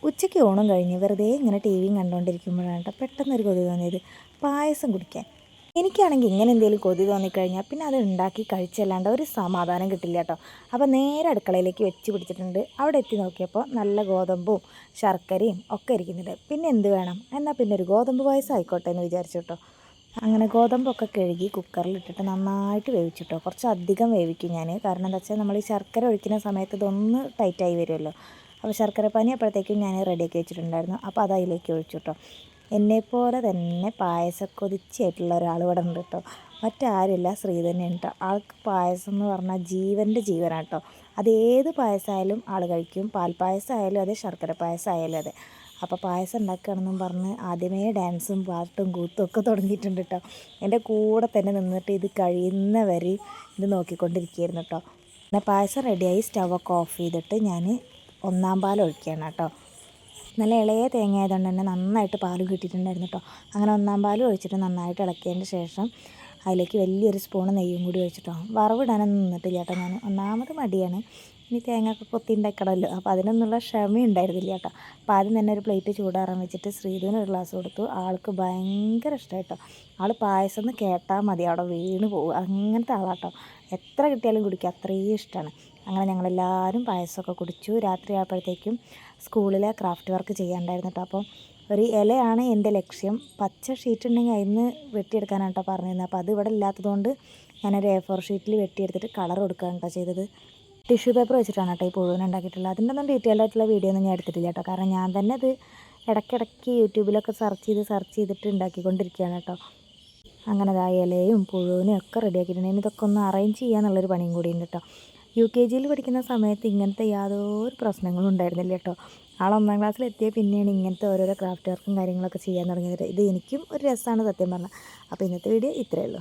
ഉച്ചയ്ക്ക് ഊണും കഴിഞ്ഞ് വെറുതെ ഇങ്ങനെ ടി വിയും കണ്ടുകൊണ്ടിരിക്കുമ്പോഴാണ് കേട്ടോ പെട്ടെന്നൊരു കൊതി തോന്നിയത് പായസം കുടിക്കാൻ. എനിക്കാണെങ്കിൽ ഇങ്ങനെ എന്തെങ്കിലും കൊതി തോന്നിക്കഴിഞ്ഞാൽ പിന്നെ അത് ഉണ്ടാക്കി കഴിച്ചല്ലാണ്ട് ഒരു സമാധാനം കിട്ടില്ല കേട്ടോ. അപ്പോൾ നേരെ അടുക്കളയിലേക്ക് വെച്ച് പിടിച്ചിട്ടുണ്ട്. അവിടെ എത്തി നോക്കിയപ്പോൾ നല്ല ഗോതമ്പും ശർക്കരയും ഒക്കെ ഇരിക്കുന്നുണ്ട്. പിന്നെ എന്ത് വേണം, എന്നാൽ പിന്നെ ഒരു ഗോതമ്പ് പായസം ആയിക്കോട്ടെ എന്ന് വിചാരിച്ചു കേട്ടോ. അങ്ങനെ ഗോതമ്പൊക്കെ കഴുകി കുക്കറിലിട്ടിട്ട് നന്നായിട്ട് വേവിച്ചിട്ടോ. കുറച്ച് അധികം വേവിക്കും ഞാൻ. കാരണം എന്താ വെച്ചാൽ നമ്മൾ ഈ ശർക്കര ഒഴിക്കുന്ന സമയത്ത് ഇതൊന്ന് ടൈറ്റായി വരുമല്ലോ. അപ്പോൾ ശർക്കര പാനി അപ്പോഴത്തേക്കും ഞാൻ റെഡിയാക്കി വെച്ചിട്ടുണ്ടായിരുന്നു. അപ്പോൾ അത് അതിലേക്ക് ഒഴിച്ചു കേട്ടോ. എന്നെപ്പോലെ തന്നെ പായസക്കൊതിച്ചായിട്ടുള്ള ഒരാൾ ഇവിടെ ഉണ്ട് കേട്ടോ. മറ്റാരുമില്ല, ശ്രീ തന്നെയാണ് കേട്ടോ. ആൾക്ക് പായസം എന്ന് പറഞ്ഞാൽ ജീവൻ്റെ ജീവനാണ് കേട്ടോ. അതേത് പായസമായാലും ആൾ കഴിക്കും. പാൽപ്പായസം ആയാലും അതെ, ശർക്കര പായസം ആയാലും അതെ. അപ്പോൾ പായസം ഉണ്ടാക്കുകയാണെന്നും പറഞ്ഞ് ആദ്യമേ ഡാൻസും പാട്ടും കൂത്തും ഒക്കെ തുടങ്ങിയിട്ടുണ്ട് കേട്ടോ. എൻ്റെ കൂടെ തന്നെ നിന്നിട്ട് ഇത് കഴിയുന്നവരെ ഇത് നോക്കിക്കൊണ്ടിരിക്കുകയായിരുന്നു കേട്ടോ. പിന്നെ പായസം റെഡിയായി സ്റ്റവൊക്കെ ഓഫ് ചെയ്തിട്ട് ഞാൻ ഒന്നാം പാൽ ഒഴിക്കുകയാണ് കേട്ടോ. നല്ല ഇളയ തേങ്ങ ആയതുകൊണ്ട് തന്നെ നന്നായിട്ട് പാലും കിട്ടിയിട്ടുണ്ടായിരുന്നു കേട്ടോ. അങ്ങനെ ഒന്നാം പാലും ഒഴിച്ചിട്ട് നന്നായിട്ട് ഇളക്കിയതിന് ശേഷം അതിലേക്ക് വലിയൊരു സ്പൂണ് നെയ്യും കൂടി ഒഴിച്ചിട്ടോ. വറവിടാനൊന്നും നിന്നിട്ടില്ല കേട്ടോ. ഞാൻ ഒന്നാമത് മടിയാണ്, ഇനി തേങ്ങ ഒക്കെ കൊത്തി ഉണ്ടാക്കണമല്ലോ, അപ്പോൾ അതിനൊന്നുള്ള ക്ഷമയുണ്ടായിരുന്നില്ല കേട്ടോ. അപ്പോൾ ആദ്യം തന്നെ ഒരു പ്ലേറ്റ് ചൂടാറാൻ വെച്ചിട്ട് ശ്രീധുവിന് ഒരു ഗ്ലാസ് കൊടുത്തു. ആൾക്ക് ഭയങ്കര ഇഷ്ടമായി കേട്ടോ. ആൾ പായസം എന്ന് കേട്ടാൽ മതി അവിടെ വീണ് പോകും, അങ്ങനത്തെ ആളാട്ടോ. എത്ര കിട്ടിയാലും കുടിക്കുക, അത്രയും ഇഷ്ടമാണ്. അങ്ങനെ ഞങ്ങളെല്ലാവരും പായസമൊക്കെ കുടിച്ചു. രാത്രി ആയപ്പോഴത്തേക്കും സ്കൂളിലെ ക്രാഫ്റ്റ് വർക്ക് ചെയ്യാണ്ടായിരുന്നു കേട്ടോ. അപ്പോൾ ഒരു ഇലയാണ് എൻ്റെ ലക്ഷ്യം. പച്ച ഷീറ്റ് ഉണ്ടെങ്കിൽ അതിൽ നിന്ന് വെട്ടിയെടുക്കാനാണ് കേട്ടോ പറഞ്ഞിരുന്നത്. അപ്പോൾ അത് ഇവിടെ ഇല്ലാത്തതുകൊണ്ട് ഞാനൊരു A4 ഷീറ്റിൽ വെട്ടിയെടുത്തിട്ട് കളർ കൊടുക്കുകയാണ് കേട്ടോ ചെയ്തത്. ടിഷ്യൂ പേപ്പർ വെച്ചിട്ടാണ് കേട്ടോ ഈ പുഴുവിനെ ഉണ്ടാക്കിയിട്ടുള്ളത്. അതിൻ്റെ ഒന്നും ഡീറ്റെയിൽ ആയിട്ടുള്ള വീഡിയോ ഒന്നും ഞാൻ എടുത്തിട്ടില്ല കേട്ടോ. കാരണം ഞാൻ തന്നെ ഇത് ഇടയ്ക്കിടയ്ക്ക് യൂട്യൂബിലൊക്കെ സെർച്ച് ചെയ്തിട്ട് ഉണ്ടാക്കിക്കൊണ്ടിരിക്കുകയാണ് കേട്ടോ. അങ്ങനെ ഇലയും പുഴുവിനും ഒക്കെ റെഡിയാക്കിയിട്ടുണ്ടെങ്കിൽ ഇതൊക്കെ ഒന്ന് അറേഞ്ച് ചെയ്യാന്നുള്ളൊരു പണിയും കൂടി ഉണ്ട് കേട്ടോ. UKG പഠിക്കുന്ന സമയത്ത് ഇങ്ങനത്തെ യാതൊരു പ്രശ്നങ്ങളും ഉണ്ടായിരുന്നില്ല കേട്ടോ. ആൾ 1ാം ക്ലാസ്സിലെത്തിയ പിന്നെയാണ് ഇങ്ങനത്തെ ഓരോരോ ക്രാഫ്റ്റ് വർക്കും കാര്യങ്ങളൊക്കെ ചെയ്യാൻ തുടങ്ങിയത്. ഇത് എനിക്കും ഒരു രസമാണ് സത്യം പറഞ്ഞാൽ. അപ്പോൾ ഇന്നത്തെ വീഡിയോ ഇത്രയേ ഉള്ളൂ.